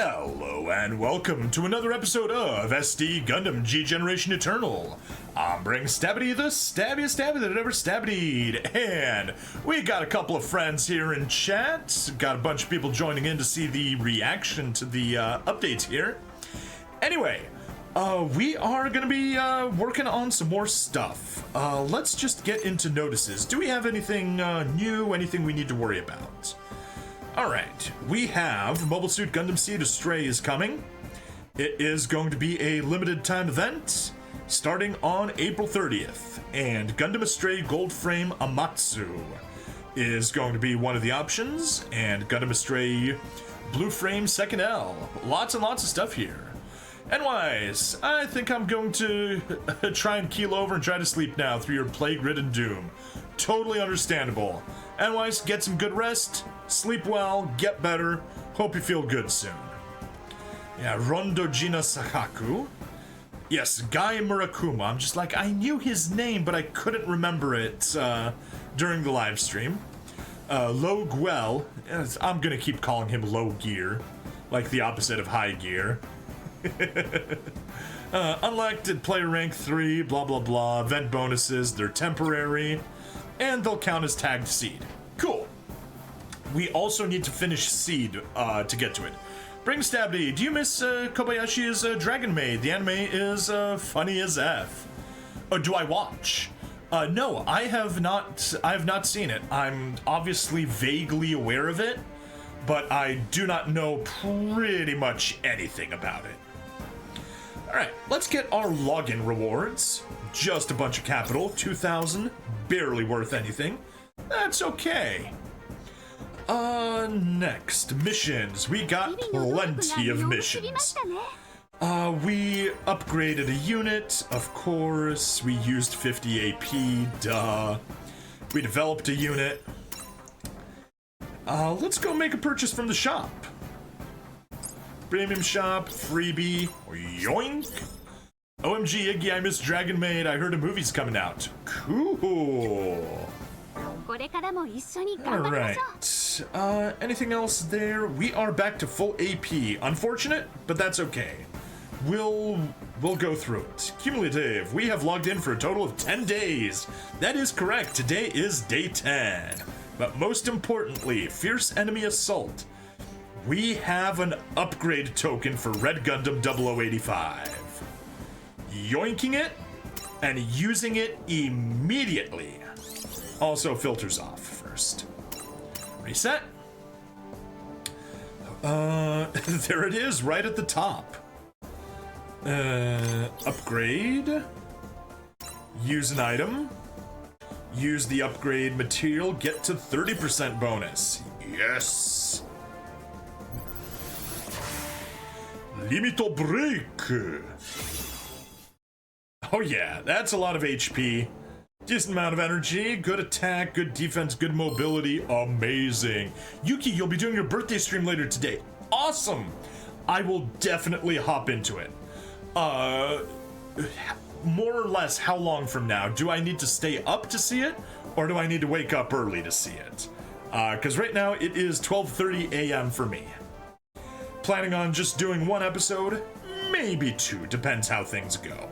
Hello and welcome to another episode of SD Gundam G Generation Eternal. I'm Bring Stabity, the stabbiest stabby that ever stabbied, and we got a couple of friends here in chat. Got a bunch of people joining in to see the reaction to the updates here. Anyway, we are going to be working on some more stuff. Let's just get into notices. Do we have anything new, anything we need to worry about? Alright, we have Mobile Suit Gundam Seed Astray is coming. It is going to be a limited time event starting on April 30th. And Gundam Astray Gold Frame Amatsu is going to be one of the options. And Gundam Astray Blue Frame 2nd L. Lots and lots of stuff here. Anyways, I think I'm going to try and keel over and try to sleep now through your plague-ridden doom. Totally understandable. Anyways, get some good rest, sleep well, get better, hope you feel good soon. Yeah, Rondojina Sahaku. Yes, Guy Murakuma. I'm just like, I knew his name, but I couldn't remember it during the live stream. Low Guel. I'm gonna keep calling him Low Gear, like the opposite of High Gear. Unelected player rank 3, blah blah blah, event bonuses, they're temporary, and they'll count as tagged seed. Cool. We also need to finish seed to get to it. Bring Stabby, do you miss Kobayashi's Dragon Maid? The anime is funny as F. Do I watch? No, I have not seen it. I'm obviously vaguely aware of it, but I do not know pretty much anything about it. Alright, let's get our login rewards. Just a bunch of capital, 2,000, barely worth anything. That's okay. Next, missions. We got plenty of missions. We upgraded a unit, of course. We used 50 AP, duh. We developed a unit. Let's go make a purchase from the shop. Premium shop, freebie, yoink. OMG, Iggy, I miss Dragon Maid. I heard a movie's coming out. Cool. Alright. Anything else there? We are back to full AP. Unfortunate, but that's okay. We'll go through it. Cumulative, we have logged in for a total of 10 days. That is correct. Today is day 10. But most importantly, Fierce Enemy Assault. We have an upgrade token for Red Gundam 0085. Yoinking it and using it immediately. Also filters off first. Reset. There it is, right at the top. Upgrade. Use an item. Use the upgrade material, get to 30% bonus. Yes! Limito break! Oh yeah, that's a lot of HP. Decent amount of energy, good attack, good defense, good mobility, amazing. Yuki, you'll be doing your birthday stream later today. Awesome! I will definitely hop into it. More or less, how long from now? Do I need to stay up to see it, or do I need to wake up early to see it? Because right now it is 12:30 a.m. for me. Planning on just doing one episode, maybe two, depends how things go.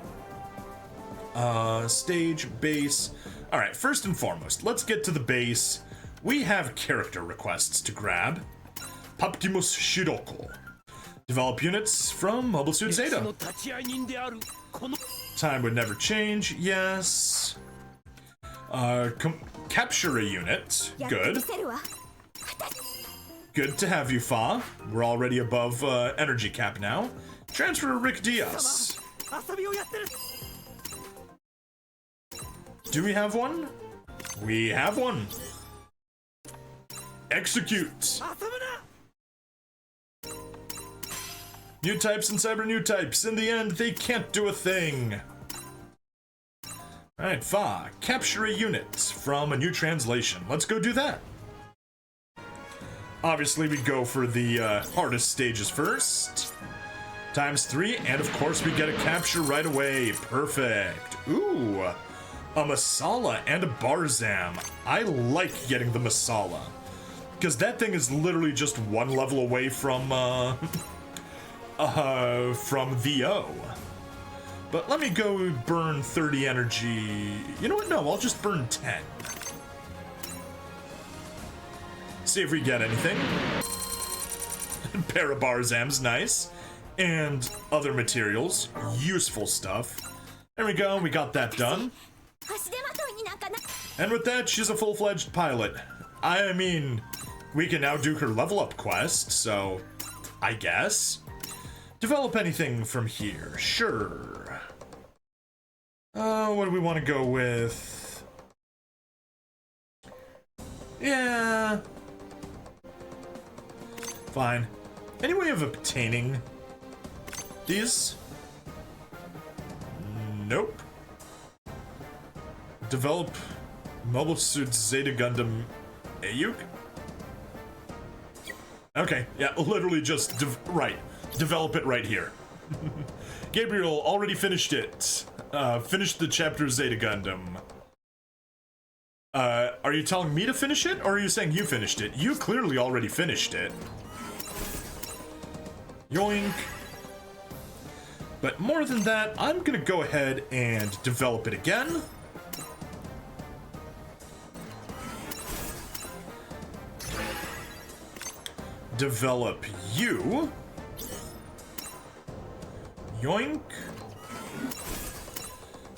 Stage, base. Alright, first and foremost, let's get to the base. We have character requests to grab. Poptimus Shiroko. Develop units from Mobile Suit Zeta. Time would never change, yes. Capture a unit, good. Good to have you, Fa. We're already above energy cap now. Transfer to Rick Diaz. Do we have one? We have one. Execute. New types and cyber new types. In the end, they can't do a thing. Alright, Fa. Capture a unit from a new translation. Let's go do that. Obviously, we go for the hardest stages first. ×3, and of course we get a capture right away. Perfect. Ooh. A Masala and a Barzam. I like getting the Masala. Because that thing is literally just one level away from from the O. But let me go burn 30 energy. You know what? No, I'll just burn 10. See if we get anything. Parabarzam's nice. And other materials. Useful stuff. There we go, we got that done. And with that, she's a full-fledged pilot. I mean, we can now do her level up quest, so I guess. Develop anything from here, sure. What do we want to go with? Yeah. Fine. Any way of obtaining these? Nope. Develop Mobile Suit Zeta Gundam Ayuk? Okay, yeah, literally just, develop it right here. Gabriel already finished it. Finished the chapter Zeta Gundam. Are you telling me to finish it, or are you saying you finished it? You clearly already finished it. Yoink. But more than that, I'm gonna go ahead and develop it again. Develop you. Yoink.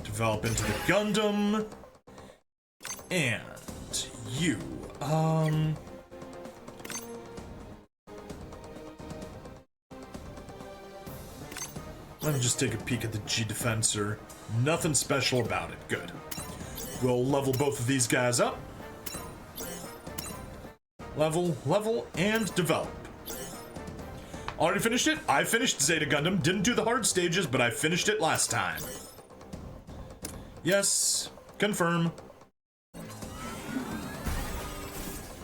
Develop into the Gundam. And you. Let me just take a peek at the G Defensor. Nothing special about it. Good. We'll level both of these guys up. Level, and develop. Already finished it? I finished Zeta Gundam. Didn't do the hard stages, but I finished it last time. Yes. Confirm.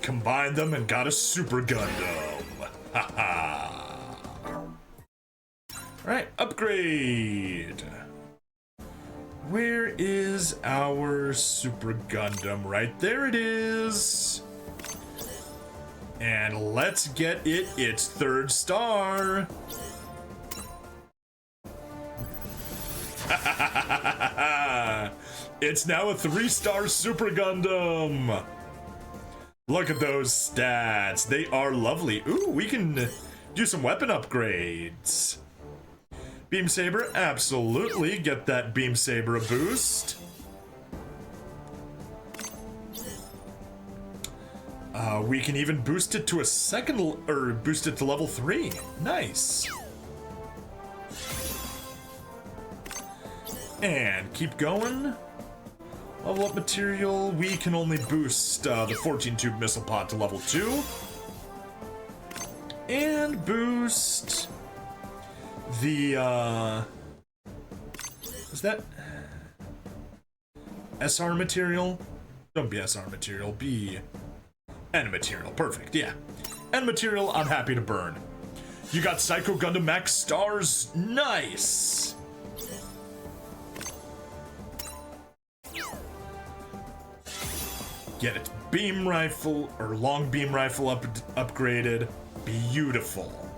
Combined them and got a Super Gundam. Haha. Alright, upgrade. Where is our Super Gundam? Right there it is. And let's get it its 3rd star. It's now a 3-star Super Gundam. Look at those stats. They are lovely. Ooh, we can do some weapon upgrades. Beam Saber, absolutely. Get that Beam Saber a boost. We can even boost it to a boost it to level 3. Nice. And keep going. Level up material. We can only boost the 14-tube missile pod to level 2. And boost the, is that SR material? Don't be SR material, be N material. Perfect, yeah. N material, I'm happy to burn. You got Psycho Gundam Max stars? Nice! Get its beam rifle, or long beam rifle upgraded. Beautiful.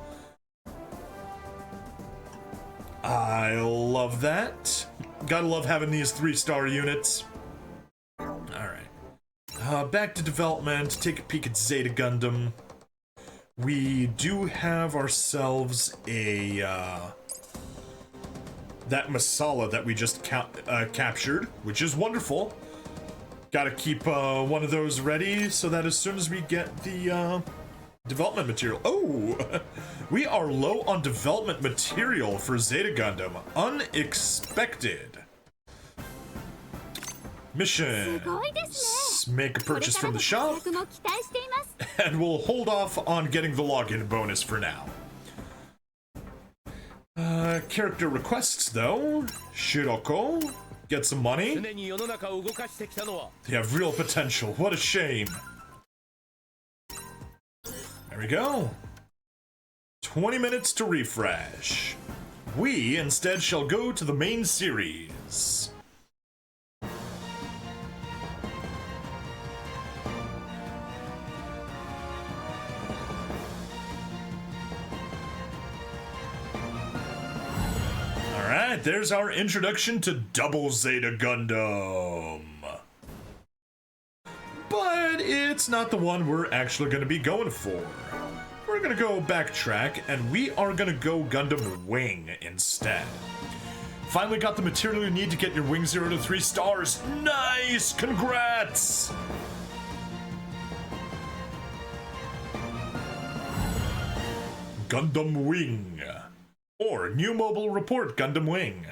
I love that. Gotta love having these 3-star units. Alright. Back to development. Take a peek at Zeta Gundam. We do have ourselves a, that Masala that we just captured, which is wonderful. Gotta keep one of those ready so that as soon as we get the development material. Oh, we are low on development material for Zeta Gundam. Unexpected. Mission. Make a purchase from the shop. And we'll hold off on getting the login bonus for now. Character requests though. Shiroko. Get some money. They have real potential. What a shame. There we go. 20 minutes to refresh. We instead shall go to the main series. Alright, there's our introduction to Double Zeta Gundam. But it's not the one we're actually going to be going for. We're going to go backtrack, and we are going to go Gundam Wing instead. Finally got the material you need to get your Wing 0 to 3 stars. Nice! Congrats! Gundam Wing. Or New Mobile Report Gundam Wing.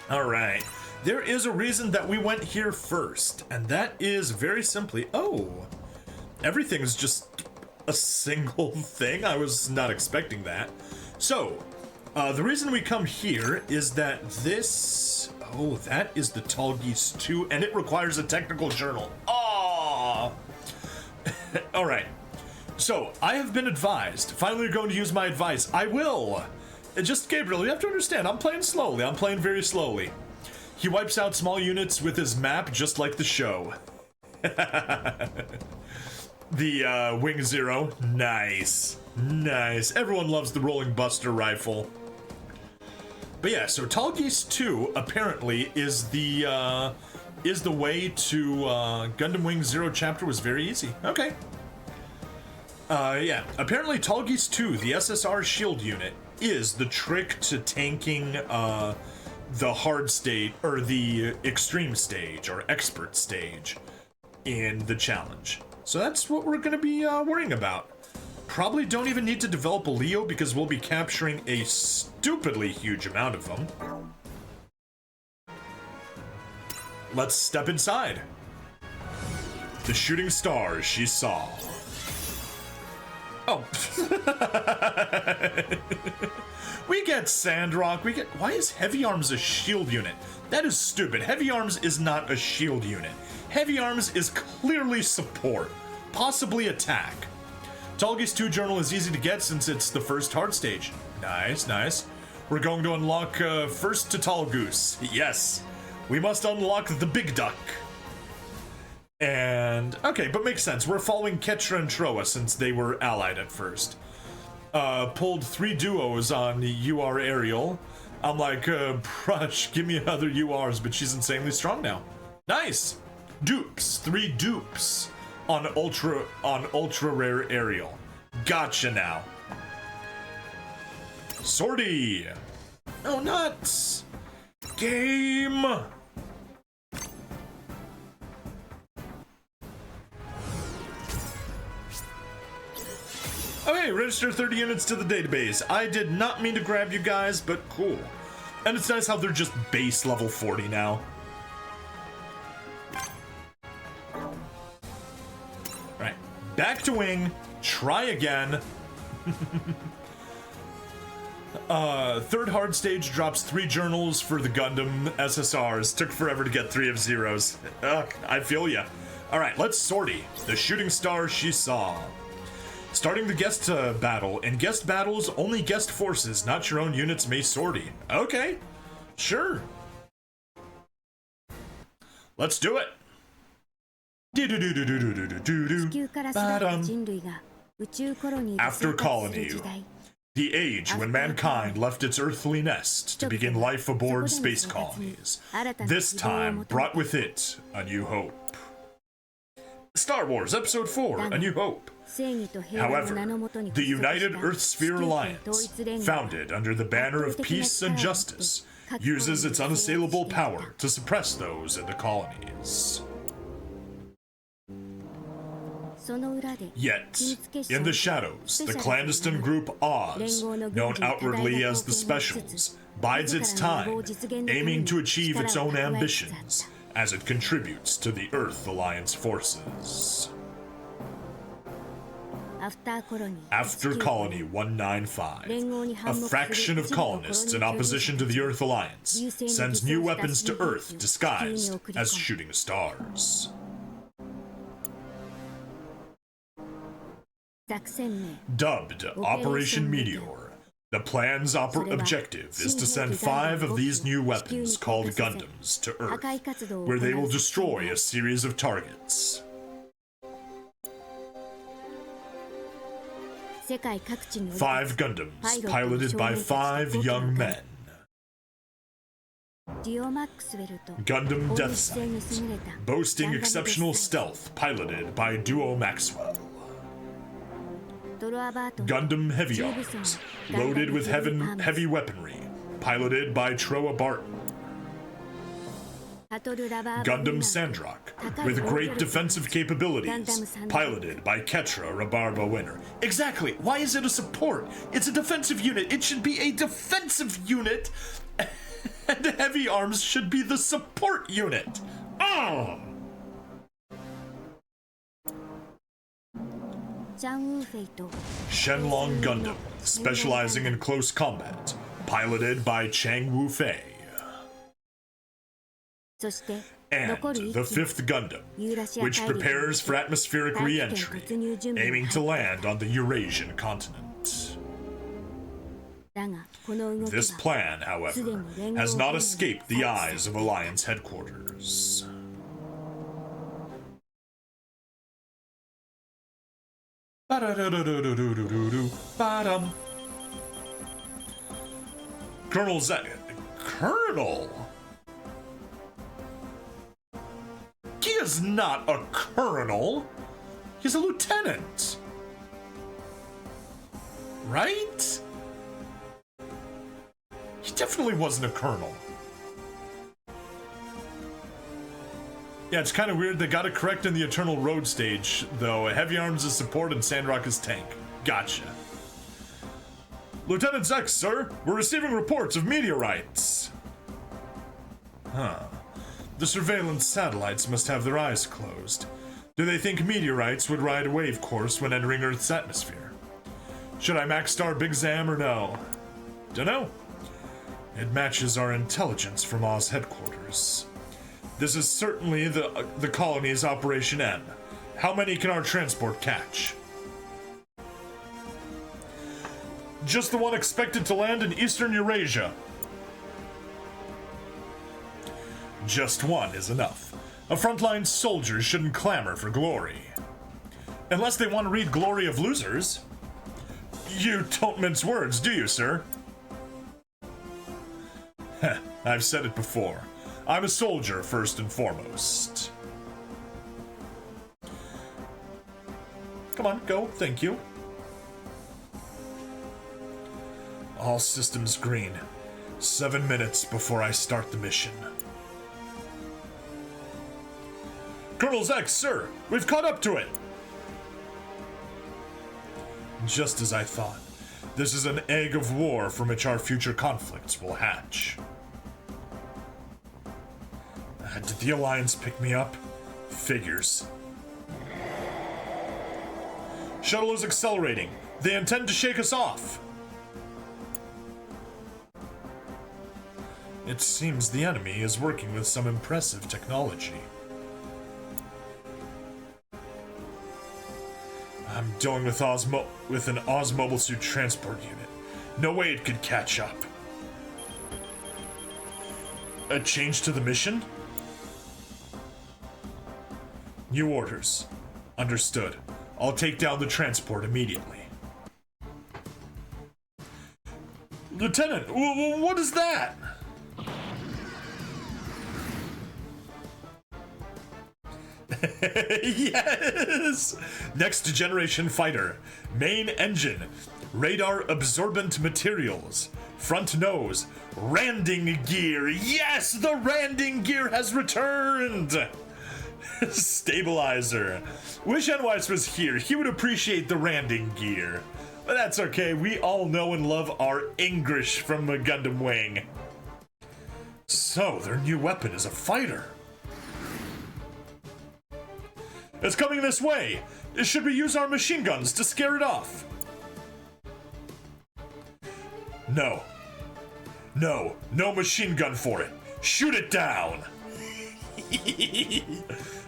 Alright. There is a reason that we went here first, and that is very simply... Oh! Everything's just a single thing? I was not expecting that. So, the reason we come here is that this... Oh, that is the Tallgeese II, and it requires a technical journal. Aww! Alright. So, I have been advised. Finally going to use my advice. I will! Just, Gabriel, you have to understand, I'm playing slowly. I'm playing very slowly. He wipes out small units with his map, just like the show. The, Wing 0. Nice. Nice. Everyone loves the Rolling Buster rifle. But yeah, so Tallgeese II, apparently, is the way to, Gundam Wing 0 chapter was very easy. Okay. Yeah, apparently Tallgeese II, the SSR shield unit, is the trick to tanking, the hard state, or the extreme stage, or expert stage, in the challenge. So that's what we're gonna be, worrying about. Probably don't even need to develop a Leo, because we'll be capturing a stupidly huge amount of them. Let's step inside. The shooting stars she saw. Oh. We get Sandrock, we get... Why is Heavy Arms a shield unit? That is stupid. Heavy Arms is not a shield unit. Heavy Arms is clearly support, possibly attack. Tallgeese II journal is easy to get since it's the first hard stage. Nice, nice. We're going to unlock first to Tallgoose. Yes, we must unlock the Big Duck. And, okay, but makes sense. We're following Ketra and Troa since they were allied at first. Pulled 3 duos on UR Ariel. I'm like, Brush, give me other URs, but she's insanely strong now. Nice! Dupes, 3 dupes on ultra rare Ariel. Gotcha now. Sortie! No nuts! Game! Okay, register 30 units to the database. I did not mean to grab you guys, but cool. And it's nice how they're just base level 40 now. Right, back to Wing, try again. Third hard stage drops 3 journals for the Gundam SSRs. Took forever to get 3 of zeros. I feel ya. Alright, let's sortie. The shooting star she saw. Starting the guest battle. In guest battles, only guest forces, not your own units, may sortie. Okay, sure. Let's do it. After Colony, the age when mankind left its earthly nest to begin life aboard space colonies. This time brought with it a new hope. Star Wars Episode 4, A New Hope. However, the United Earthsphere Alliance, founded under the banner of peace and justice, uses its unassailable power to suppress those in the colonies. Yet, in the shadows, the clandestine group Oz, known outwardly as the Specials, bides its time, aiming to achieve its own ambitions as it contributes to the Earth Alliance forces. After Colony 195, a fraction of colonists in opposition to the Earth Alliance sends new weapons to Earth disguised as shooting stars. Dubbed Operation Meteor, the plan's objective is to send 5 of these new weapons called Gundams to Earth, where they will destroy a series of targets. 5 Gundams, piloted by 5 young men. Gundam Death Sight, boasting exceptional stealth, piloted by Duo Maxwell. Gundam Heavy Arms, loaded with heavy weaponry, piloted by Troa Barton. Gundam Sandrock, with great defensive capabilities, piloted by Ketra Rabarba Winner. Exactly, why is it a support? It's a defensive unit, it should be a defensive unit, and Heavy Arms should be the support unit. Oh! Shenlong Gundam, specializing in close combat, piloted by Chang Wu-fei. And the 5th Gundam, which prepares for atmospheric re-entry, aiming to land on the Eurasian continent. This plan, however, has not escaped the eyes of Alliance headquarters. Colonel Zack. Colonel? He is not a colonel. He's a lieutenant. Right? He definitely wasn't a colonel. Yeah, it's kind of weird they got it correct in the Eternal Road stage, though. Heavy Arms is support and Sandrock is tank. Gotcha. Lieutenant Zex, sir, we're receiving reports of meteorites. Huh. The surveillance satellites must have their eyes closed. Do they think meteorites would ride a wave course when entering Earth's atmosphere? Should I max star Big Zam or no? Dunno. It matches our intelligence from Oz headquarters. This is certainly the colony's Operation M. How many can our transport catch? Just the one expected to land in Eastern Eurasia. Just one is enough. A frontline soldier shouldn't clamor for glory. Unless they want to read Glory of Losers. You don't mince words, do you, sir? Heh, I've said it before. I'm a soldier first and foremost. Come on, go, thank you. All systems green. 7 minutes before I start the mission. Colonel Zex, sir, we've caught up to it. Just as I thought. This is an egg of war from which our future conflicts will hatch. Did the Alliance pick me up? Figures. Shuttle is accelerating. They intend to shake us off. It seems the enemy is working with some impressive technology. I'm dealing with an Oz mobile suit transport unit. No way it could catch up. A change to the mission? New orders. Understood. I'll take down the transport immediately. Lieutenant, what is that? Yes! Next generation fighter. Main engine. Radar absorbent materials. Front nose. Randing gear. Yes! The randing gear has returned! Stabilizer. Wish Enwise was here. He would appreciate the randing gear. But that's okay. We all know and love our English from the Gundam Wing. So, their new weapon is a fighter. It's coming this way. Should we use our machine guns to scare it off? No. No. No machine gun for it. Shoot it down.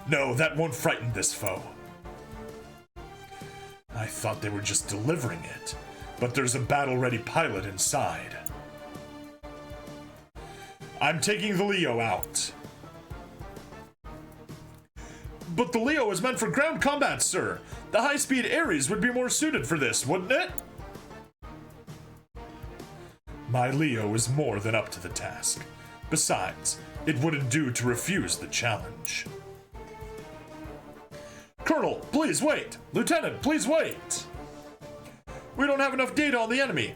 No, that won't frighten this foe. I thought they were just delivering it, but there's a battle-ready pilot inside. I'm taking the Leo out. But the Leo is meant for ground combat, sir. The high-speed Ares would be more suited for this, wouldn't it? My Leo is more than up to the task, Besides, it wouldn't do to refuse the challenge. Colonel, please wait! Lieutenant, please wait! We don't have enough data on the enemy.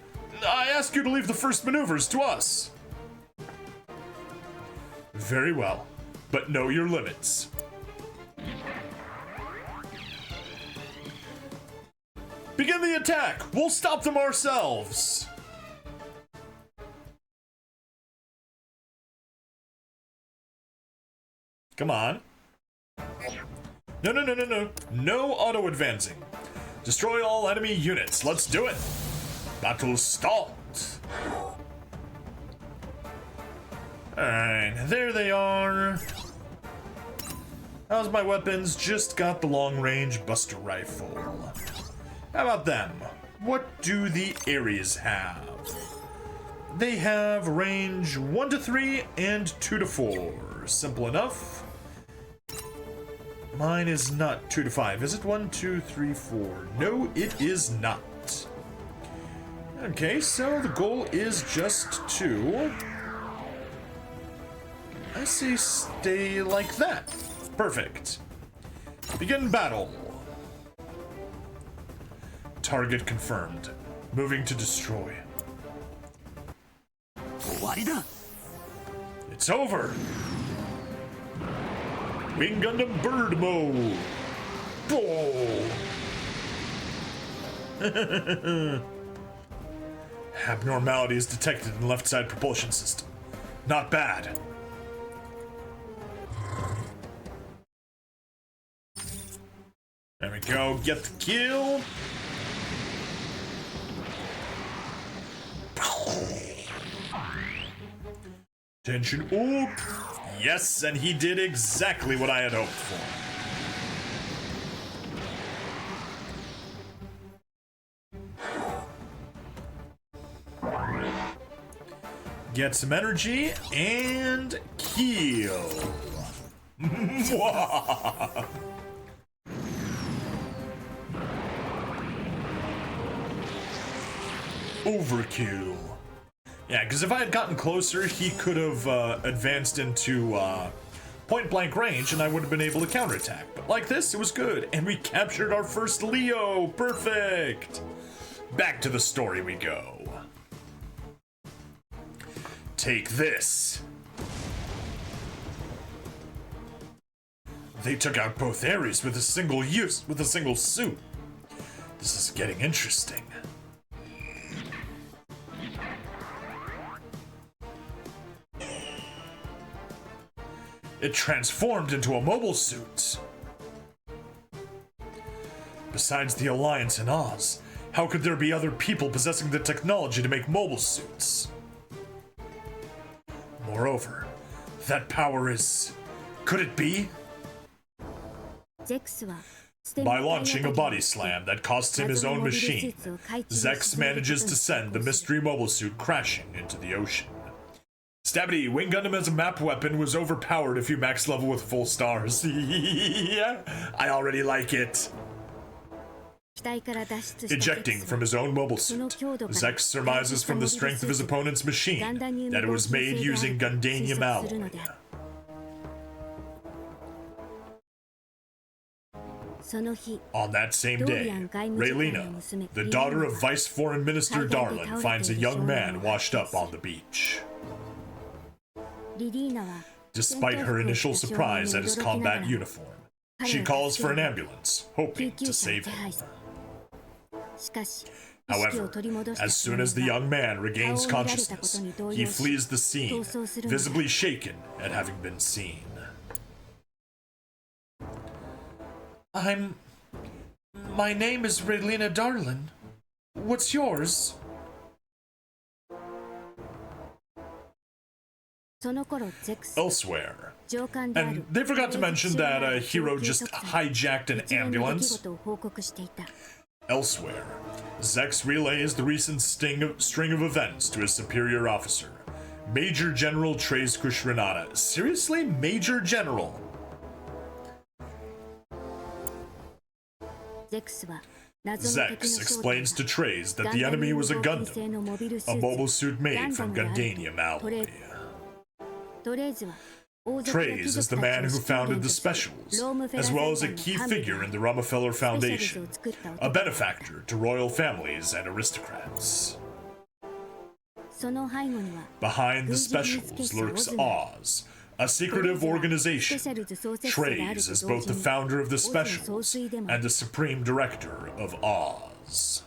I ask you to leave the first maneuvers to us. Very well, but know your limits. Begin the attack! We'll stop them ourselves! Come on. No. No auto-advancing. Destroy all enemy units. Let's do it. Battle start. Alright, there they are. How's my weapons? Just got the long-range Buster Rifle. How about them? What do the Ares have? They have range 1 to 3 and 2 to 4. Simple enough. Mine is not 2 to 5. Is it 1, 2, 3, 4? No, it is not. Okay, so the goal is just to... I say stay like that. Perfect. Begin battle. Target confirmed. Moving to destroy. It's over. Wing Gundam bird mode. Oh. Abnormalities detected in left side propulsion system. Not bad. There we go. Get the kill. Tension up. Yes, and he did exactly what I had hoped for. Get some energy and kill. Overkill. Yeah, because if I had gotten closer, he could have advanced into point-blank range, and I would have been able to counterattack. But like this, it was good, and we captured our first Leo. Perfect. Back to the story we go. Take this. They took out both Ares with a single suit. This is getting interesting. It transformed into a mobile suit. Besides the Alliance and Oz, how could there be other people possessing the technology to make mobile suits? Moreover, that power is... Could it be? By launching a body slam that costs him his own machine, Zex manages to send the mystery mobile suit crashing into the ocean. Stabby, Wing Gundam as a map weapon was overpowered if you max level with full stars. Yeah, I already like it. Ejecting from his own mobile suit, Zex surmises from the strength of his opponent's machine that it was made using Gundanium alloy. On that same day, Raylena, the daughter of Vice Foreign Minister Darlin, finds a young man washed up on the beach. Despite her initial surprise at his combat uniform, she calls for an ambulance, hoping to save him. However, as soon as the young man regains consciousness, he flees the scene, visibly shaken at having been seen. My name is Raylena Darlin. What's yours? Elsewhere. And they forgot to mention that a hero just hijacked an ambulance. Elsewhere, Zex relays the recent string of events to his superior officer, Major General Tres Kushranada. Seriously? Major General? Zex explains to Tres that the enemy was a Gundam, a mobile suit made from Gundanium alloy. Tallgeese is the man who founded the Specials, as well as a key figure in the Rockefeller Foundation, a benefactor to royal families and aristocrats. Behind the Specials lurks Oz, a secretive organization. Tallgeese is both the founder of the Specials and the supreme director of Oz.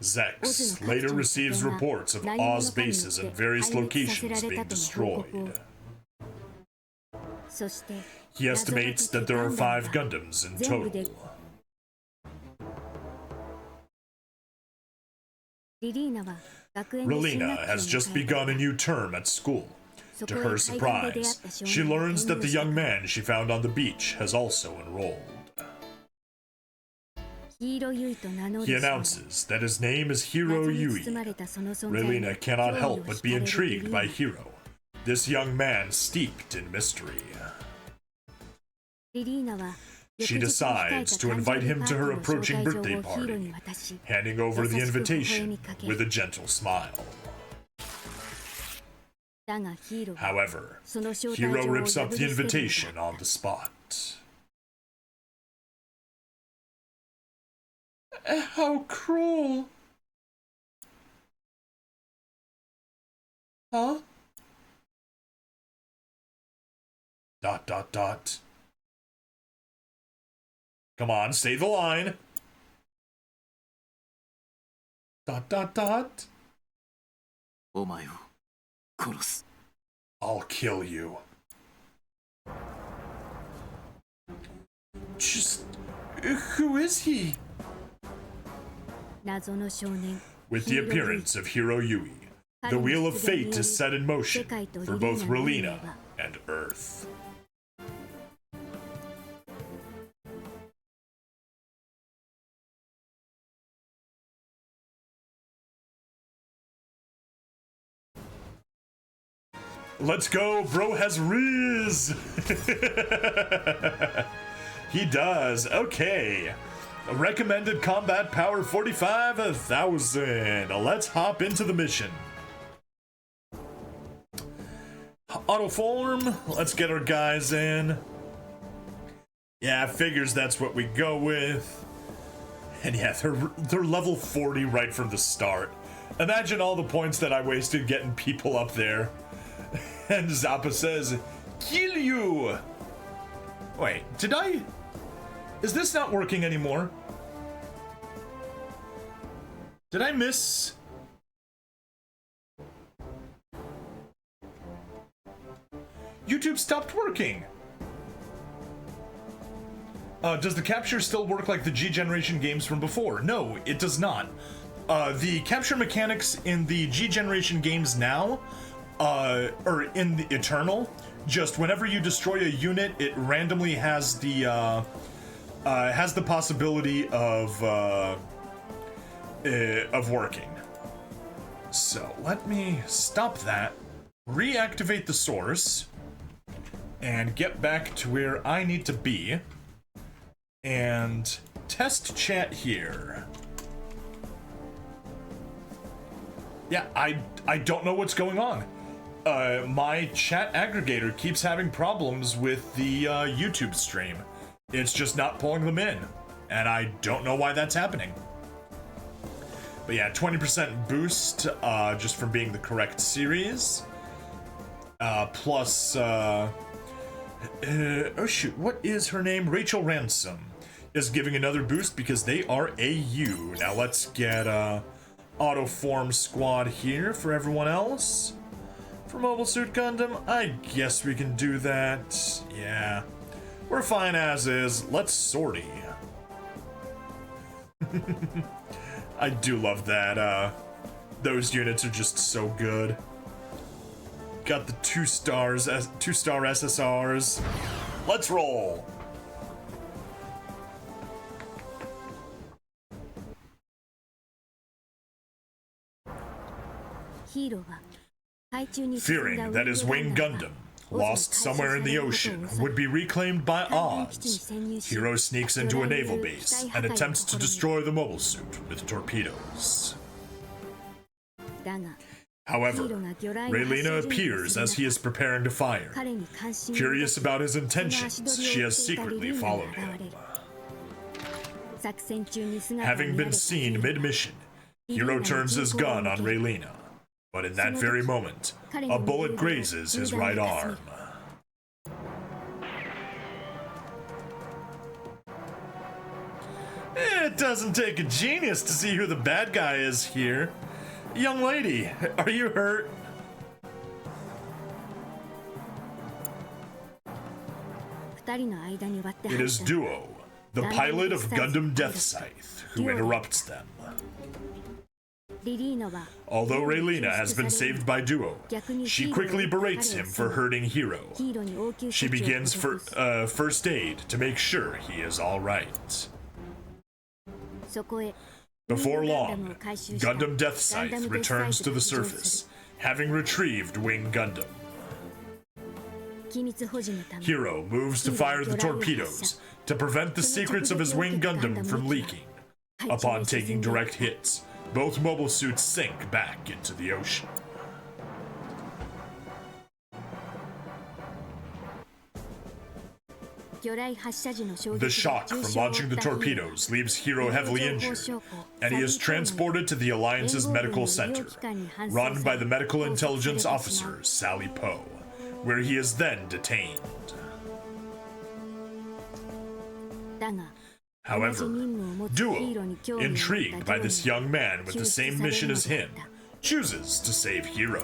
Zex later receives reports of Oz bases in various locations being destroyed. He estimates that there are 5 Gundams in total. Relina has just begun a new term at school. To her surprise, she learns that the young man she found on the beach has also enrolled. He announces that his name is Hiro Yui. Relina cannot help but be intrigued by Hiro, this young man steeped in mystery. She decides to invite him to her approaching birthday party, handing over the invitation with a gentle smile. However, Hiro rips up the invitation on the spot. How cruel! Huh? ... Come on, say the line. ... I'll kill you. Just... who is he? With the appearance of Hiro Yui, the wheel of fate is set in motion for both Relina and Earth. Let's go, bro has Riz! He does, okay. Recommended combat power 45,000. Let's hop into the mission. Auto form, let's get our guys in. Yeah, figures that's what we go with. And yeah, they're level 40 right from the start. Imagine all the points that I wasted getting people up there. And Zappa says, kill you! Wait, did I... Is this not working anymore? Did I miss... YouTube stopped working! Does the capture still work like the G generation games from before? No, it does not. The capture mechanics in the G generation games now, or in the Eternal, just whenever you destroy a unit, it randomly has the possibility of working. So let me stop that, reactivate the source, and get back to where I need to be, and test chat here. Yeah, I don't know what's going on. My chat aggregator keeps having problems with the YouTube stream. It's just not pulling them in, and I don't know why that's happening. But yeah, 20% boost just from being the correct series. Plus, oh shoot, what is her name? Rachel Ransom is giving another boost because they are AU. Now let's get Auto Form Squad here for everyone else. For Mobile Suit Gundam, I guess we can do that. Yeah. We're fine as is. Let's sortie. I do love that. Those units are just so good. Got the 2-star SSRs. Let's roll. Fearing that his Wing Gundam, lost somewhere in the ocean, would be reclaimed by Oz, Hiro sneaks into a naval base and attempts to destroy the mobile suit with torpedoes. However, Raylena appears as he is preparing to fire. Curious about his intentions, she has secretly followed him. Having been seen mid-mission, Hiro turns his gun on Raylena, but in that very moment, a bullet grazes his right arm. It doesn't take a genius to see who the bad guy is here. Young lady, are you hurt? It is Duo, the pilot of Gundam Death Scythe, who interrupts them. Although Raylena has been saved by Duo, she quickly berates him for hurting Hiro. She begins first aid to make sure he is alright. Before long, Gundam Death Scythe returns to the surface, having retrieved Wing Gundam. Hiro moves to fire the torpedoes to prevent the secrets of his Wing Gundam from leaking. Upon taking direct hits, both mobile suits sink back into the ocean. The shock from launching the torpedoes leaves Hiro heavily injured, and he is transported to the Alliance's medical center, run by the medical intelligence officer, Sally Poe, where he is then detained. However, Duo, intrigued by this young man with the same mission as him, chooses to save Hiro.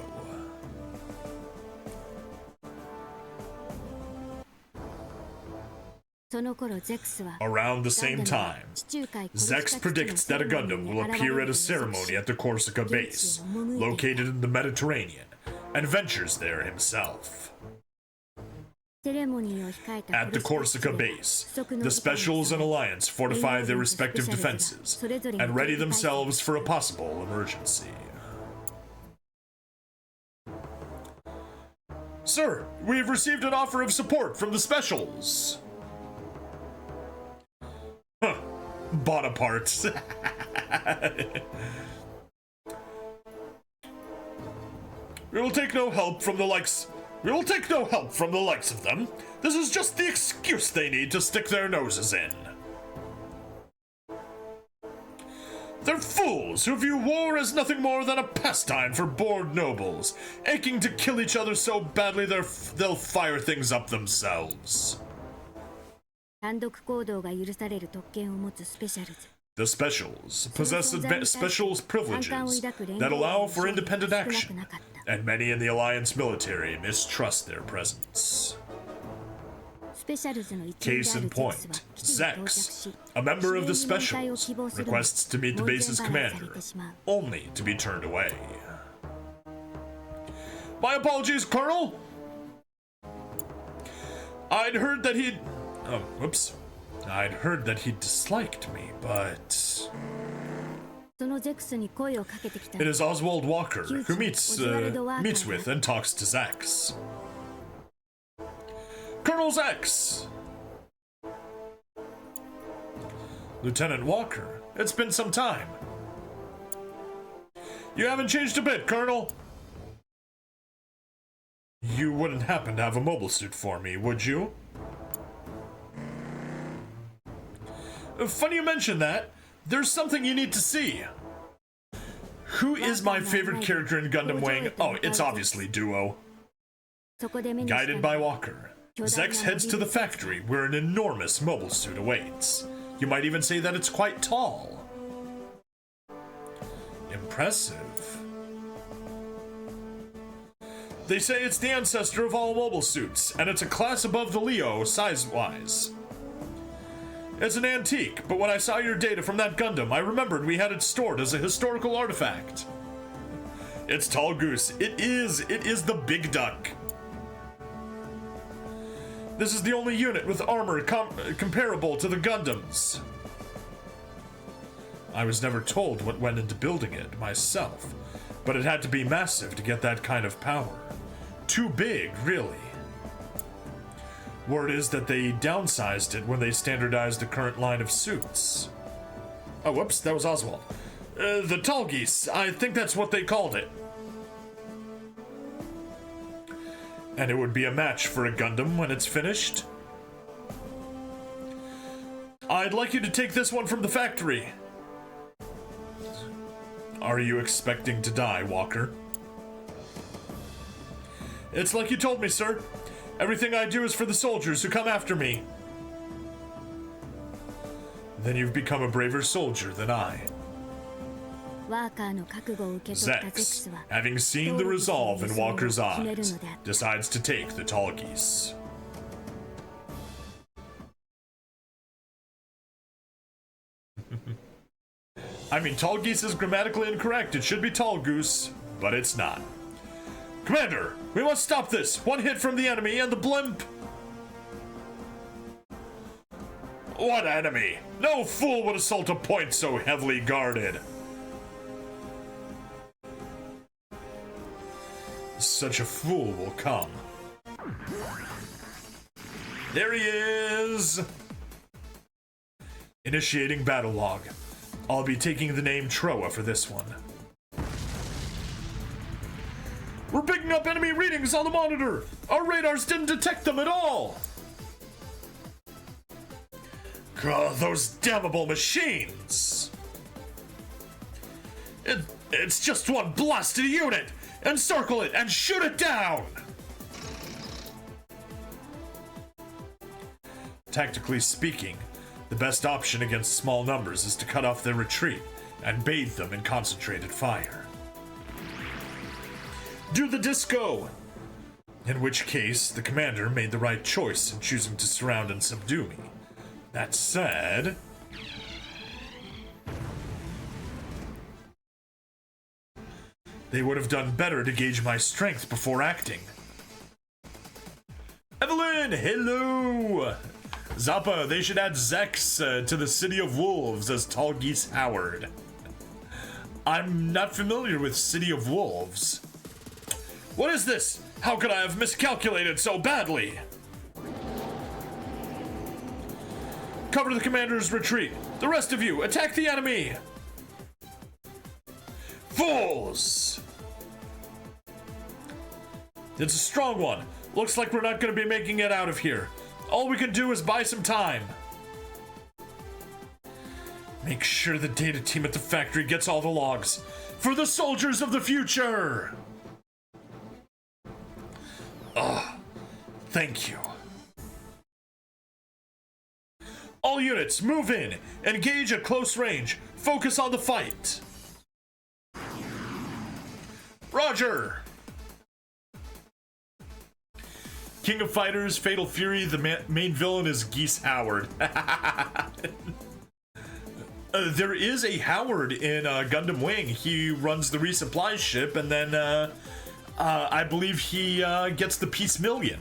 Around the same time, Zex predicts that a Gundam will appear at a ceremony at the Corsica base, located in the Mediterranean, and ventures there himself. At the Corsica base, the Specials and Alliance fortify their respective defenses and ready themselves for a possible emergency. Sir, we have received an offer of support from the Specials. Huh. Bonaparte. We will take no help from the likes of them. This is just the excuse they need to stick their noses in. They're fools who view war as nothing more than a pastime for bored nobles, aching to kill each other so badly they'll fire things up themselves. The Specials possess special privileges that allow for independent action, and many in the Alliance military mistrust their presence. Case in point, Zex, a member of the Specials, requests to meet the base's commander, only to be turned away. My apologies, Colonel! I'd heard that he disliked me, but... It is Oswald Walker, who meets with and talks to Zex. Colonel Zex! Lieutenant Walker, it's been some time. You haven't changed a bit, Colonel. You wouldn't happen to have a mobile suit for me, would you? Funny you mention that. There's something you need to see. Who is my favorite character in Gundam Wing? Oh, it's obviously Duo. Guided by Walker, Zex heads to the factory where an enormous mobile suit awaits. You might even say that it's quite tall. Impressive. They say it's the ancestor of all mobile suits, and it's a class above the Leo size-wise. It's an antique, but when I saw your data from that Gundam, I remembered we had it stored as a historical artifact. It's Tallgeese. It is the big duck. This is the only unit with armor comparable to the Gundams. I was never told what went into building it myself, but it had to be massive to get that kind of power. Too big, really. Word is that they downsized it when they standardized the current line of suits. Oh, whoops, that was Oswald. The Tallgeese, I think that's what they called it. And it would be a match for a Gundam when it's finished. I'd like you to take this one from the factory. Are you expecting to die, Walker? It's like you told me, sir. Everything I do is for the soldiers who come after me. Then you've become a braver soldier than I. Zex, having seen the resolve in Walker's eyes, decides to take the Tallgeese. I mean, Tallgeese is grammatically incorrect. It should be Tallgoose, but it's not. Commander, we must stop this. One hit from the enemy and the blimp. What enemy? No fool would assault a point so heavily guarded. Such a fool will come. There he is! Initiating battle log. I'll be taking the name Troa for this one. We're picking up enemy readings on the monitor! Our radars didn't detect them at all! God, those damnable machines! It's just one blasted unit! Encircle it and shoot it down! Tactically speaking, the best option against small numbers is to cut off their retreat and bathe them in concentrated fire. Do the disco! In which case, the commander made the right choice in choosing to surround and subdue me. That said... they would have done better to gauge my strength before acting. Evelyn, hello! Zappa, they should add Zex to the City of Wolves as Tallgeese Howard. I'm not familiar with City of Wolves. What is this? How could I have miscalculated so badly? Cover the commander's retreat. The rest of you, attack the enemy! Fools! It's a strong one. Looks like we're not going to be making it out of here. All we can do is buy some time. Make sure the data team at the factory gets all the logs. For the soldiers of the future! Thank you. All units, move in. Engage at close range. Focus on the fight. Roger! King of Fighters, Fatal Fury, the main villain is Geese Howard. There is a Howard in Gundam Wing. He runs the resupply ship, and then I believe he gets the Peace Million.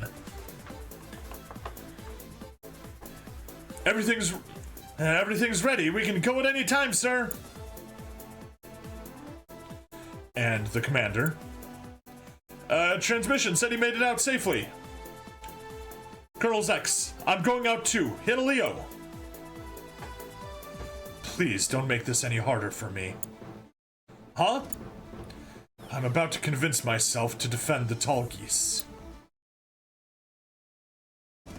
Everything's ready. We can go at any time, sir. And the commander. Transmission said he made it out safely. Colonel Zex, I'm going out too. Hit a Leo. Please don't make this any harder for me. Huh? I'm about to convince myself to defend the Tallgeese.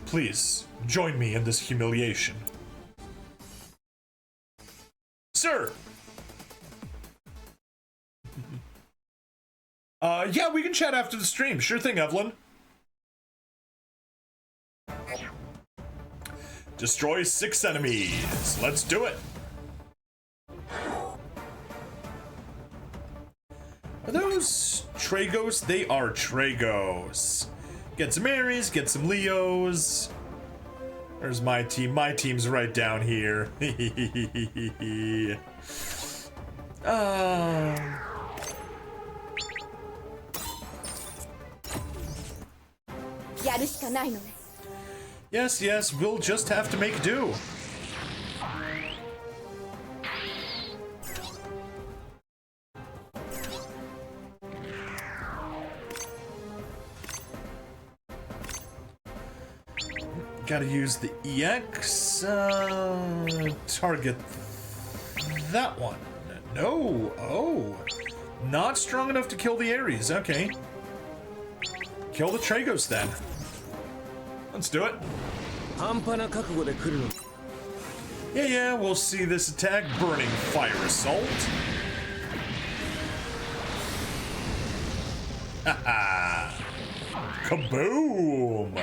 Please, join me in this humiliation. Sir! Yeah, we can chat after the stream. Sure thing, Evelyn. Destroy 6 enemies. Let's do it. Are those Tragos? They are Tragos. Get some Aries, get some Leos. There's my team. My team's right down here. Yes, we'll just have to make do. Gotta use the EX, target that one. No, oh, not strong enough to kill the Ares, okay. Kill the Tragos then. Let's do it. Yeah, we'll see this attack. Burning Fire Assault. Haha. Kaboom!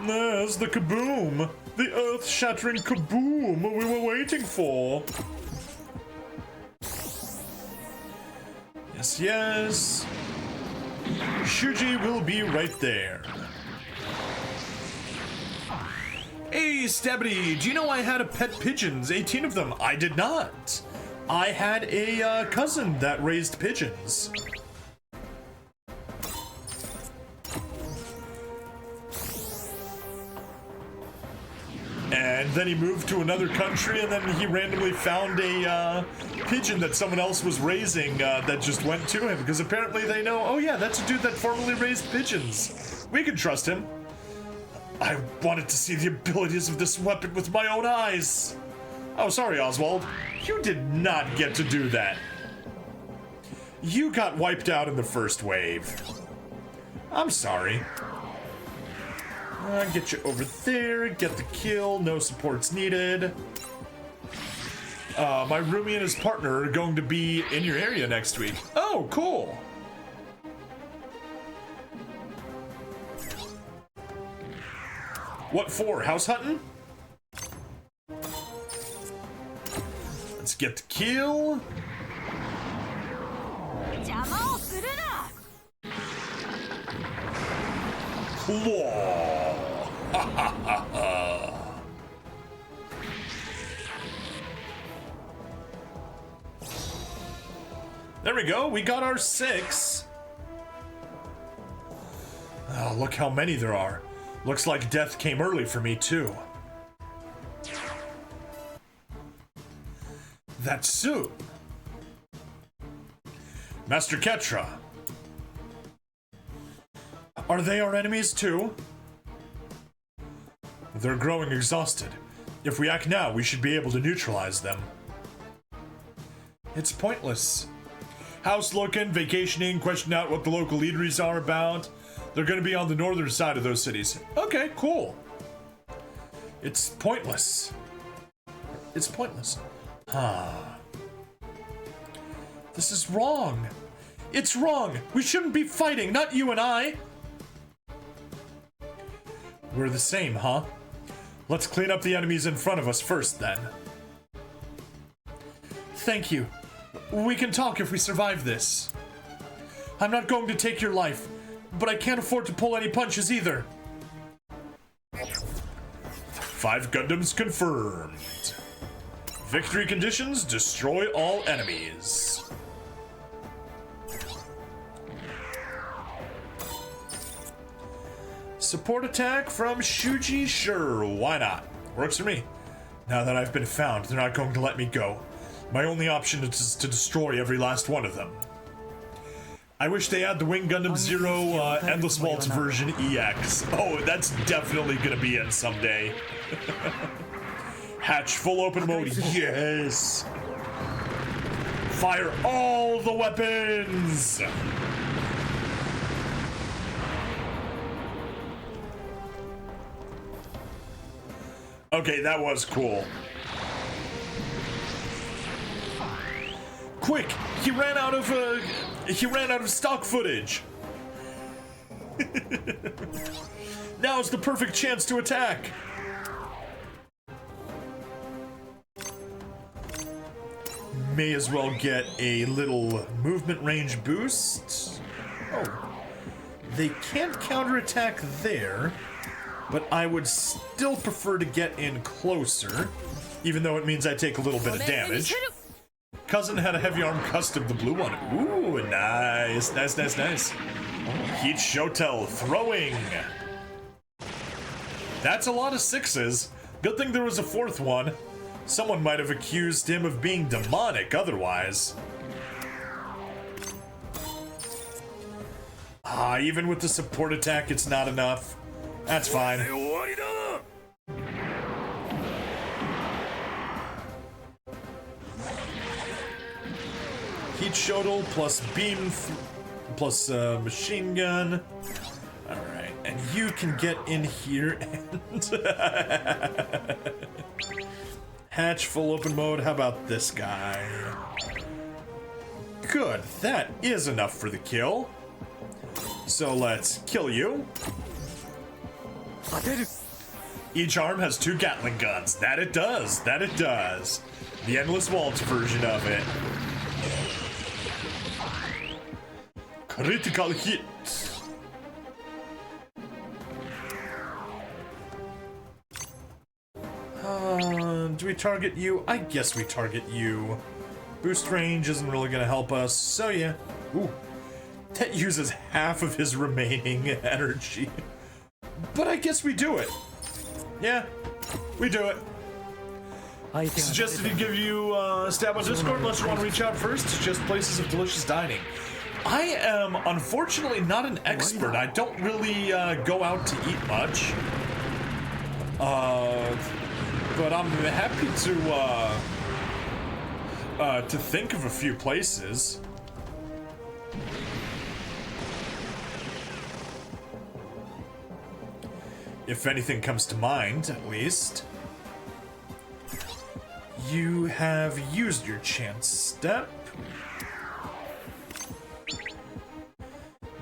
There's the kaboom! The earth-shattering kaboom we were waiting for! Yes, yes. Shuji will be right there. Hey, Stabby, do you know I had a pet pigeons? 18 of them. I did not. I had a cousin that raised pigeons. And then he moved to another country, and then he randomly found a pigeon that someone else was raising that just went to him, because apparently they know, oh yeah, that's a dude that formerly raised pigeons. We can trust him. I wanted to see the abilities of this weapon with my own eyes. Oh, sorry, Oswald. You did not get to do that. You got wiped out in the first wave. I'm sorry. Get you over there, get the kill, no supports needed. My roomie and his partner are going to be in your area next week. Oh, cool. What for? House hunting? Let's get the kill. Claw. Ha ha ha ha. There we go. We got our 6. Oh, look how many there are. Looks like death came early for me, too. That's soon. Master Ketra. Are they our enemies, too? They're growing exhausted. If we act now, we should be able to neutralize them. It's pointless. House looking, vacationing, questioning out what the local leaders are about. They're going to be on the northern side of those cities. Okay, cool. It's pointless. It's pointless. This is wrong. It's wrong. We shouldn't be fighting, not you and I. We're the same, huh? Let's clean up the enemies in front of us first, then. Thank you. We can talk if we survive this. I'm not going to take your life, but I can't afford to pull any punches either. 5 Gundams confirmed. Victory conditions, destroy all enemies. Support attack from Shuji? Sure, why not? Works for me. Now that I've been found, they're not going to let me go. My only option is to destroy every last one of them. I wish they had the Wing Gundam Zero Endless Waltz version EX. Oh, that's definitely gonna be in someday. Hatch full open mode, yes! Fire all the weapons! Okay, that was cool. Quick! He ran out of stock footage. Now's the perfect chance to attack. May as well get a little movement range boost. Oh, they can't counterattack there, but I would still prefer to get in closer, even though it means I take a little bit of damage. Cousin had a heavy arm custom, the blue one. Ooh, nice, nice, nice, nice. Heat Shotel throwing. That's a lot of 6s. Good thing there was a 4th one. Someone might have accused him of being demonic otherwise. Even with the support attack, it's not enough. That's fine. heat shuttle plus beam plus machine gun. All right, and you can get in here and hatch full open mode. How about this guy? Good, that is enough for the kill. So let's kill you. Each arm has 2 Gatling guns. That it does. That it does. The Endless Waltz version of it. Critical hit. Do we target you? I guess we target you. Boost range isn't really gonna help us, so yeah. Ooh. That uses half of his remaining energy. But I guess we do it. Yeah, we do it. Suggested to give you a stab on Discord unless you want to reach out first. Suggest places of delicious dining. I am unfortunately not an expert. I don't really go out to eat much. But I'm happy to think of a few places. If anything comes to mind, at least. You have used your chance step.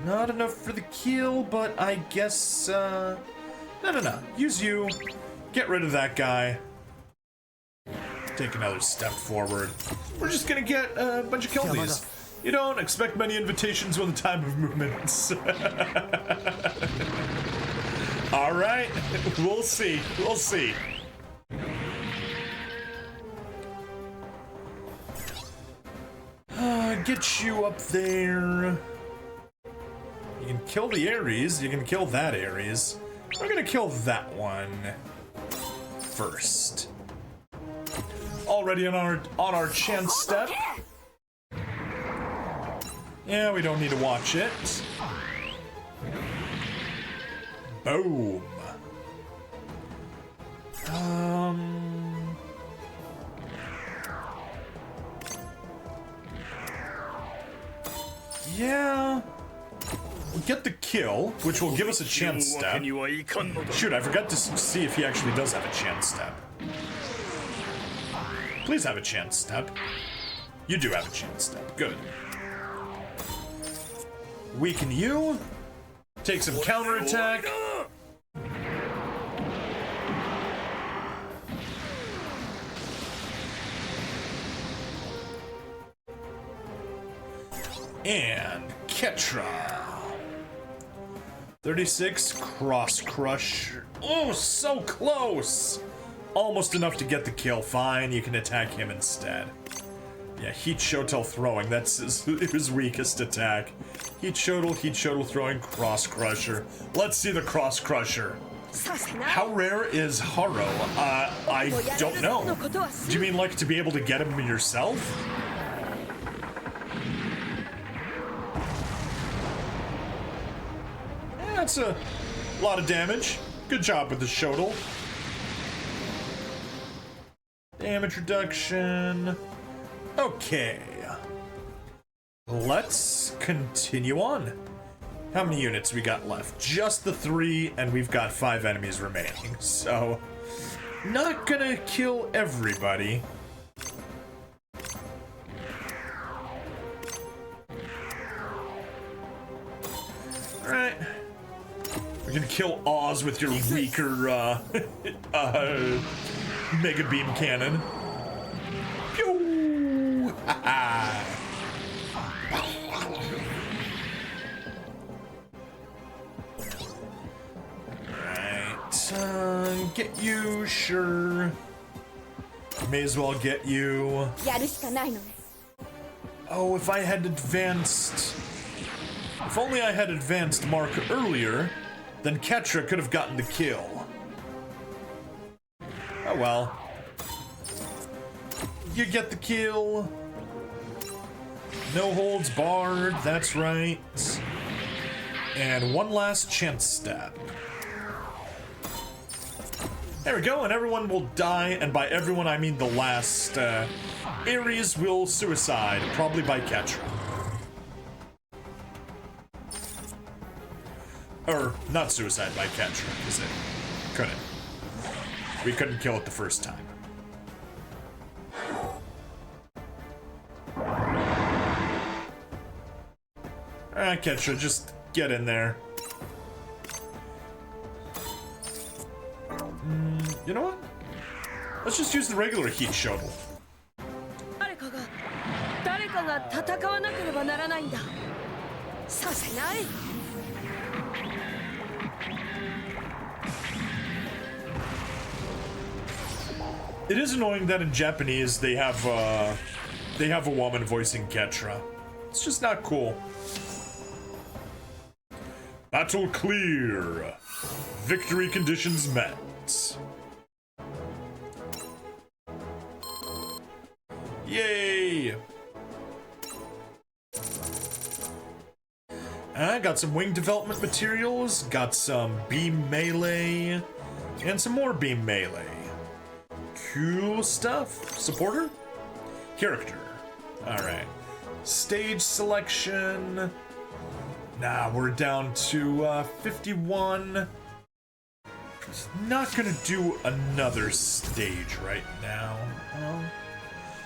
Not enough for the kill, but I guess, no. Use you. Get rid of that guy. Take another step forward. We're just gonna get a bunch of killies. You don't expect many invitations when the time of movements. All right, we'll see. We'll see. Get you up there. You can kill the Ares. You can kill that Ares. We're gonna kill that one first. Already on our chance step. Yeah, we don't need to watch it. Boom. Yeah. We'll get the kill, which will give us a chance step. Shoot, I forgot to see if he actually does have a chance step. Please have a chance step. You do have a chance step. Good. Weaken you. Take some counterattack. And Ketra. 36 Cross Crush. Oh, so close. Almost enough to get the kill. Fine, you can attack him instead. Yeah, Heat Shuttle throwing. That's his weakest attack. Heat Shuttle throwing, Cross Crusher. Let's see the Cross Crusher. How rare is Haro? I don't know. Do you mean like to be able to get him yourself? Yeah, that's a lot of damage. Good job with the Shuttle. Damage reduction. Okay. Let's continue on. How many units we got left? Just the 3, and we've got 5 enemies remaining. So, not gonna kill everybody. Alright. We're gonna kill Oz with your weaker, Mega Beam Cannon. Pew! Ha-ha! Right, get you, sure. May as well get you. Oh, if I had advanced... If only I had advanced Mark earlier, then Ketra could have gotten the kill. Oh well. You get the kill. No holds barred, that's right. And one last chance stab. There we go, and everyone will die, and by everyone I mean the last Ares will suicide, probably by Ketra. Or, not suicide by Ketra, because it couldn't. We couldn't kill it the first time. Alright, Ketra, just get in there. You know what? Let's just use the regular heat shuttle. It is annoying that in Japanese they have a woman voicing Ketra. It's just not cool. Battle clear. Victory conditions met. Yay! I got some wing development materials, got some beam melee, and some more beam melee. Cool stuff. Supporter? Character. Alright. Stage selection. Nah, we're down to 51. Not gonna do another stage right now.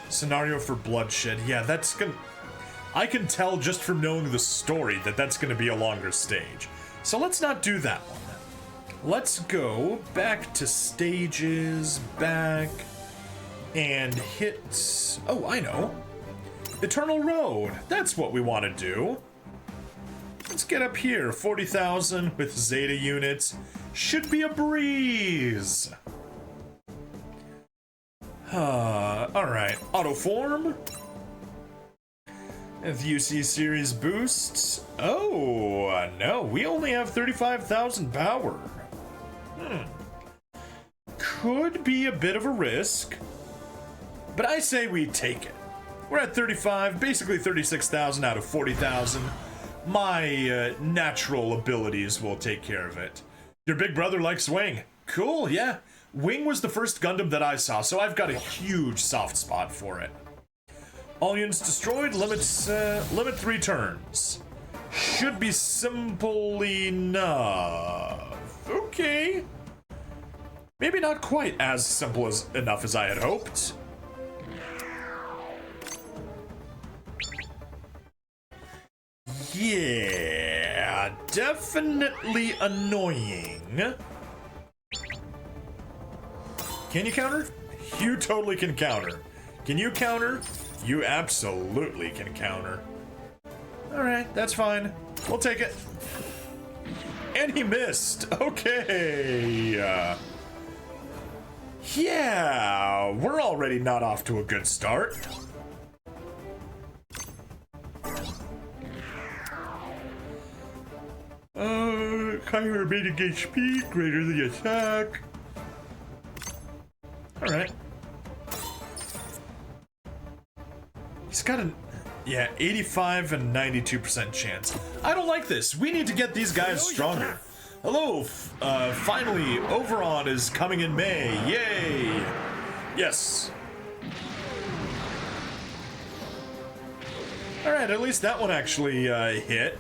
Scenario for bloodshed. Yeah, that's gonna... I can tell just from knowing the story that that's gonna be a longer stage. So let's not do that one. Let's go back to stages, back, and hit... Oh, I know. Eternal Road. That's what we want to do. Let's get up here. 40,000 with Zeta units. Should be a breeze. Alright. Auto form. And the UC series boosts. Oh, no. We only have 35,000 power. Could be a bit of a risk. But I say we take it. We're at 35, basically 36,000 out of 40,000. My natural abilities will take care of it. Your big brother likes Wing. Cool, yeah. Wing was the first Gundam that I saw, so I've got a huge soft spot for it. All units destroyed, limit 3 turns. Should be simple enough. Okay. Maybe not quite as simple enough as I had hoped. Yeah, definitely annoying. Can you counter? You totally can counter. Can you counter? You absolutely can counter. Alright, that's fine. We'll take it. And he missed. Okay. Yeah, we're already not off to a good start. Higher rated gauge speed, greater the attack. Alright. He's got an... Yeah, 85 and 92% chance. I don't like this. We need to get these guys stronger. Hello, finally, Overon is coming in May. Yay! Yes. Alright, at least that one actually hit.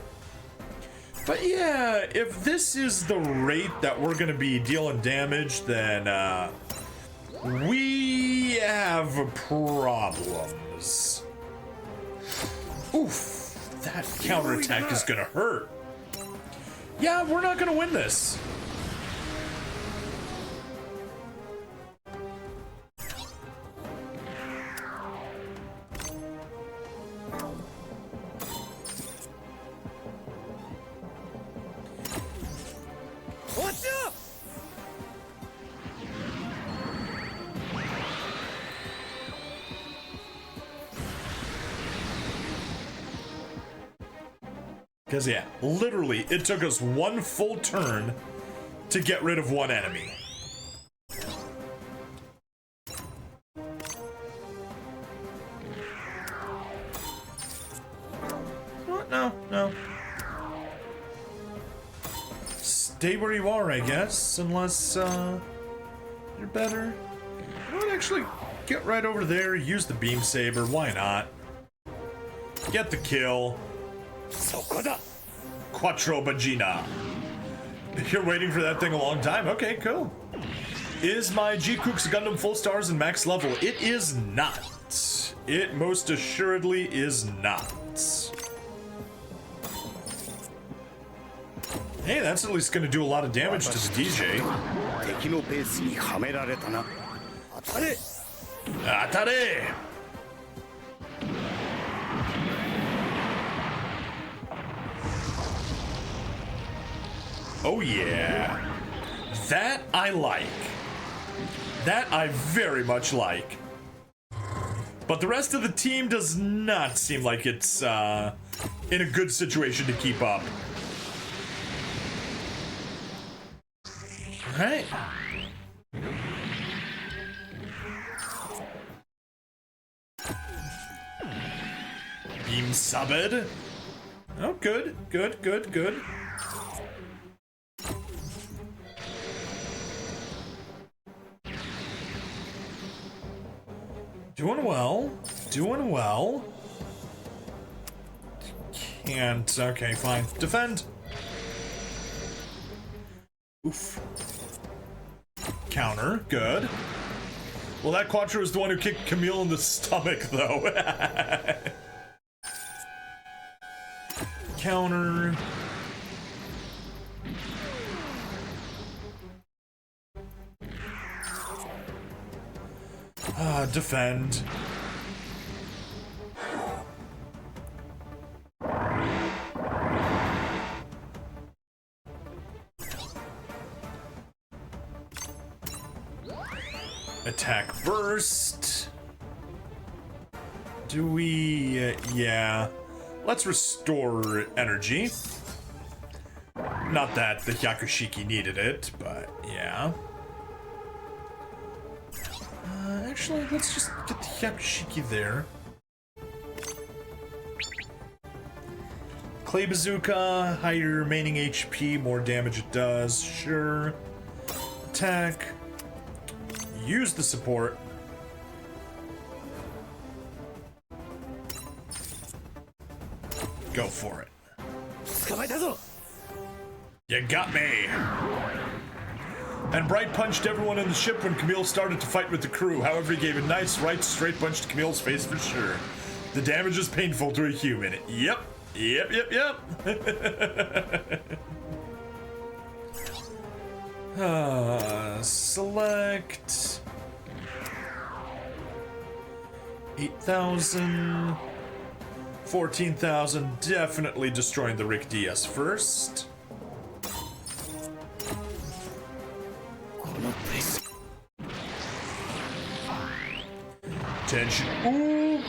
But yeah, if this is the rate that we're gonna be dealing damage, then we have problems. Oof, that counterattack is gonna hurt. Yeah, we're not gonna win this. What's up? Because, yeah, literally, it took us one full turn to get rid of one enemy. What? No. Stay where you are, I guess, unless, you're better. You know what, actually, get right over there, use the beam saber, why not? Get the kill. そこだ Quattro Bagina. You're waiting for that thing a long time? Okay, cool. Is my G-Kooks Gundam full stars and max level? It is not. It most assuredly is not. Hey, that's at least gonna do a lot of damage to the DJ. 敵のペースにはめられたな当たれ Atare! Oh yeah. That I like. That I very much like. But the rest of the team does not seem like it's in a good situation to keep up. Alright. Beam subbed. Oh, good, good, good, good. Doing well. Doing well. Can't. Okay, fine. Defend. Oof. Counter. Good. Well, that Quattro is the one who kicked Camille in the stomach, though. Counter. Defend. Attack burst. Do we? Yeah. Let's restore energy. Not that the Yakushiki needed it, but yeah. Actually, let's just get the Yakushiki there. Clay Bazooka, higher remaining HP, more damage it does, sure. Attack. Use the support. Go for it. 捕まえたぞ You got me. And Bright punched everyone in the ship when Camille started to fight with the crew. However, he gave a nice right straight punch to Camille's face for sure. The damage is painful to a human. Yep. Yep, yep, yep. Select 8,000, 14,000. Definitely destroying the Rick DS first. このペース Tension. Oop.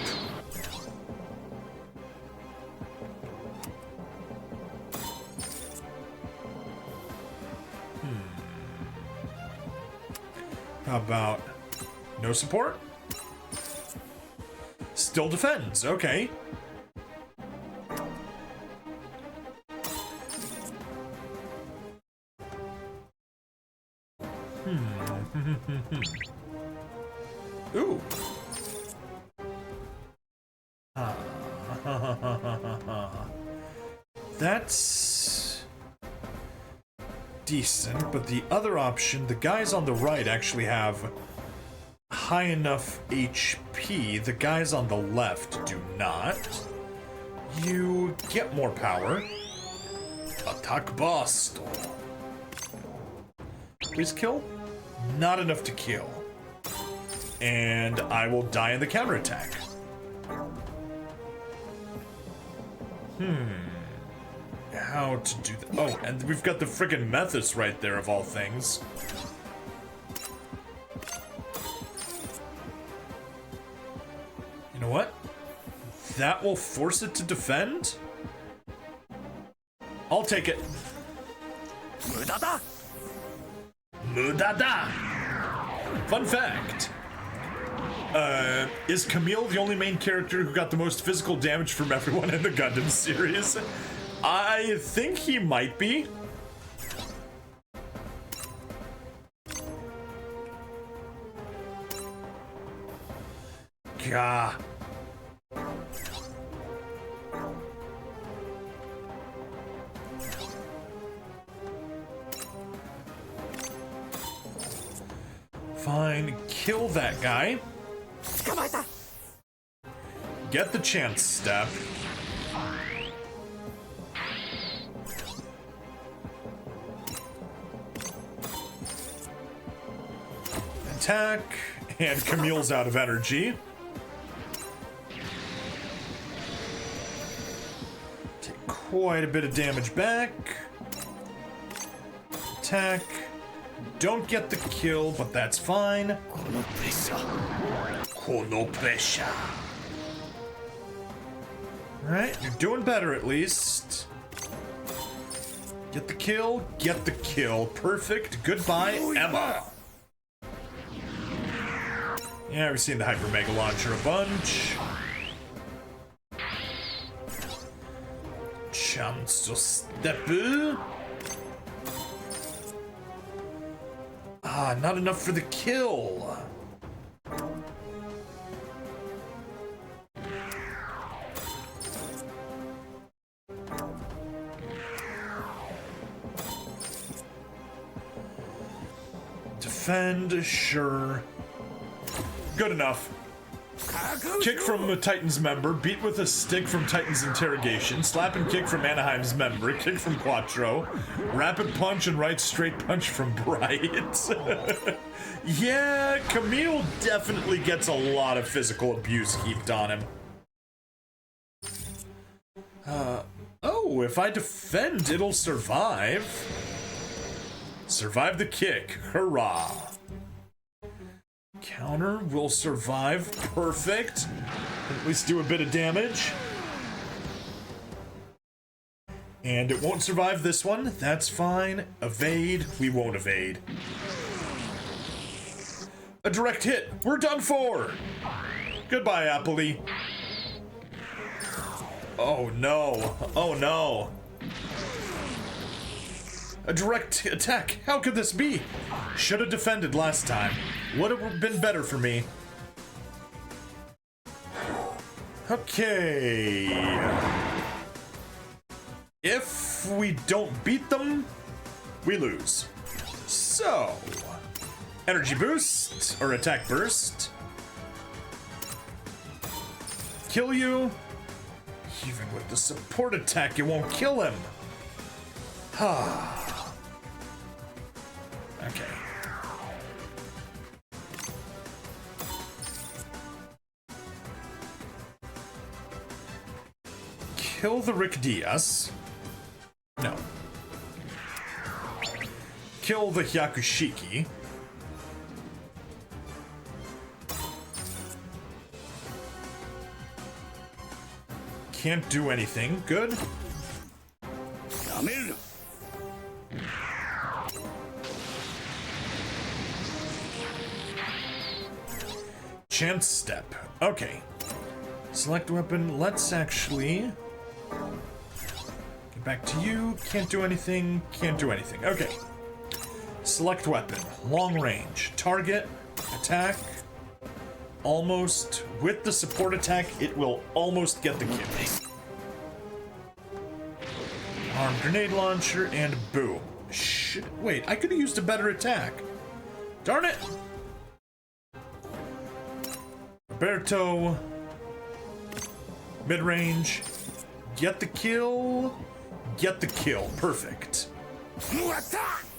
How about no support? Still defends. Okay. Ooh. That's decent, but the other option, the guys on the right actually have high enough HP. The guys on the left do not. You get more power. Attack bust. Please kill. Not enough to kill. And I will die in the counterattack. How to do that? Oh, and we've got the friggin' Methus right there, of all things. You know what? That will force it to defend? I'll take it. 無駄だ Mudada! Fun fact. Is Camille the only main character who got the most physical damage from everyone in the Gundam series? I think he might be. Gah. Fine, kill that guy. Get the chance step. Attack, and Camille's out of energy. Take quite a bit of damage back. Attack. Don't get the kill, but that's fine. Kono pressure. Alright, you're doing better at least. Get the kill, get the kill. Perfect. Goodbye, Emma. Yeah, we've seen the Hyper Mega Launcher a bunch. Chance to step. Ah, not enough for the kill. Defend, sure. Good enough. Kick from a Titan's member, beat with a stick from Titan's interrogation, slap and kick from Anaheim's member, kick from Quattro, rapid punch and right straight punch from Bright. Yeah, Camille definitely gets a lot of physical abuse heaped on him. Oh, if I defend, it'll survive. Survive the kick, hurrah. Counter will survive. Perfect. At least do a bit of damage. And it won't survive this one. That's fine. Evade. We won't evade. A direct hit. We're done for. Goodbye, Appley. Oh no. Oh no. A direct attack. How could this be? Should have defended last time. Would have been better for me. Okay. If we don't beat them, we lose. So, energy boost or attack burst. Kill you. Even with the support attack, it won't kill him. Okay. Kill the Rick Diaz. No. Kill the Hyakushiki. Can't do anything. Good. Chance step. Okay. Select weapon. Let's actually get back to you. Can't do anything. Can't do anything. Okay. Select weapon. Long range. Target. Attack. Almost. With the support attack, it will almost get the kill. Armed grenade launcher and boom. Shit. Wait, I could have used a better attack. Darn it. Roberto, mid-range, get the kill, perfect.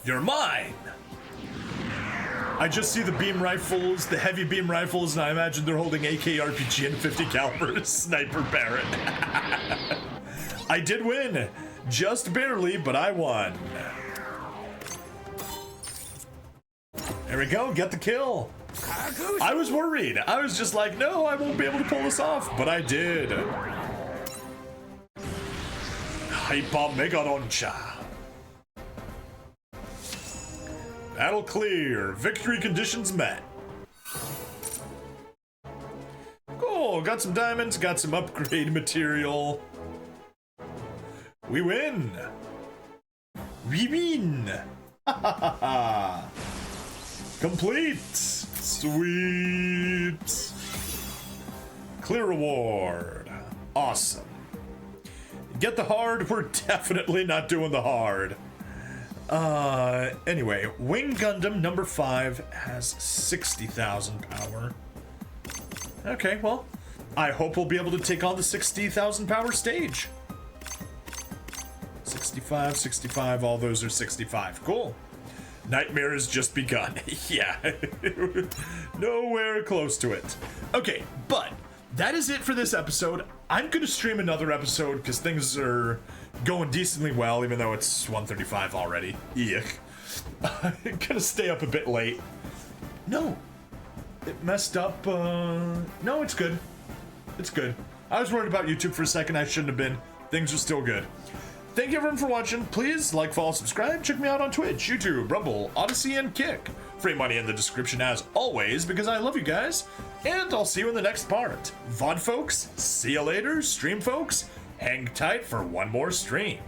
You're mine! I just see the beam rifles, the heavy beam rifles, and I imagine they're holding AK, RPG, and 50 caliber sniper Barrett. I did win, just barely, but I won. There we go, get the kill. I was worried. I was just like, no, I won't be able to pull this off, but I did. Hyper Mega Launcher. Battle clear. Victory conditions met. Cool. Got some diamonds. Got some upgrade material. We win. We win. Ha ha ha ha. Complete. Sweet. Clear reward. Awesome. Get the hard. We're definitely not doing the hard. Anyway, Wing Gundam number 5 has 60,000 power. Okay, well, I hope we'll be able to take on the 60,000 power stage. 65, 65, all those are 65. Cool. Nightmare has just begun. Yeah. Nowhere close to it. Okay, but that is it for this episode. I'm going to stream another episode because things are going decently well, even though it's 1:35 already. Yuck. I'm going to stay up a bit late. No. It messed up. No, it's good. It's good. I was worried about YouTube for a second. I shouldn't have been. Things are still good. Thank you everyone for watching. Please like, follow, subscribe. Check me out on Twitch, YouTube, Rumble, Odyssey, and Kick. Free money in the description as always because I love you guys. And I'll see you in the next part. VOD folks, see you later. Stream folks, hang tight for one more stream.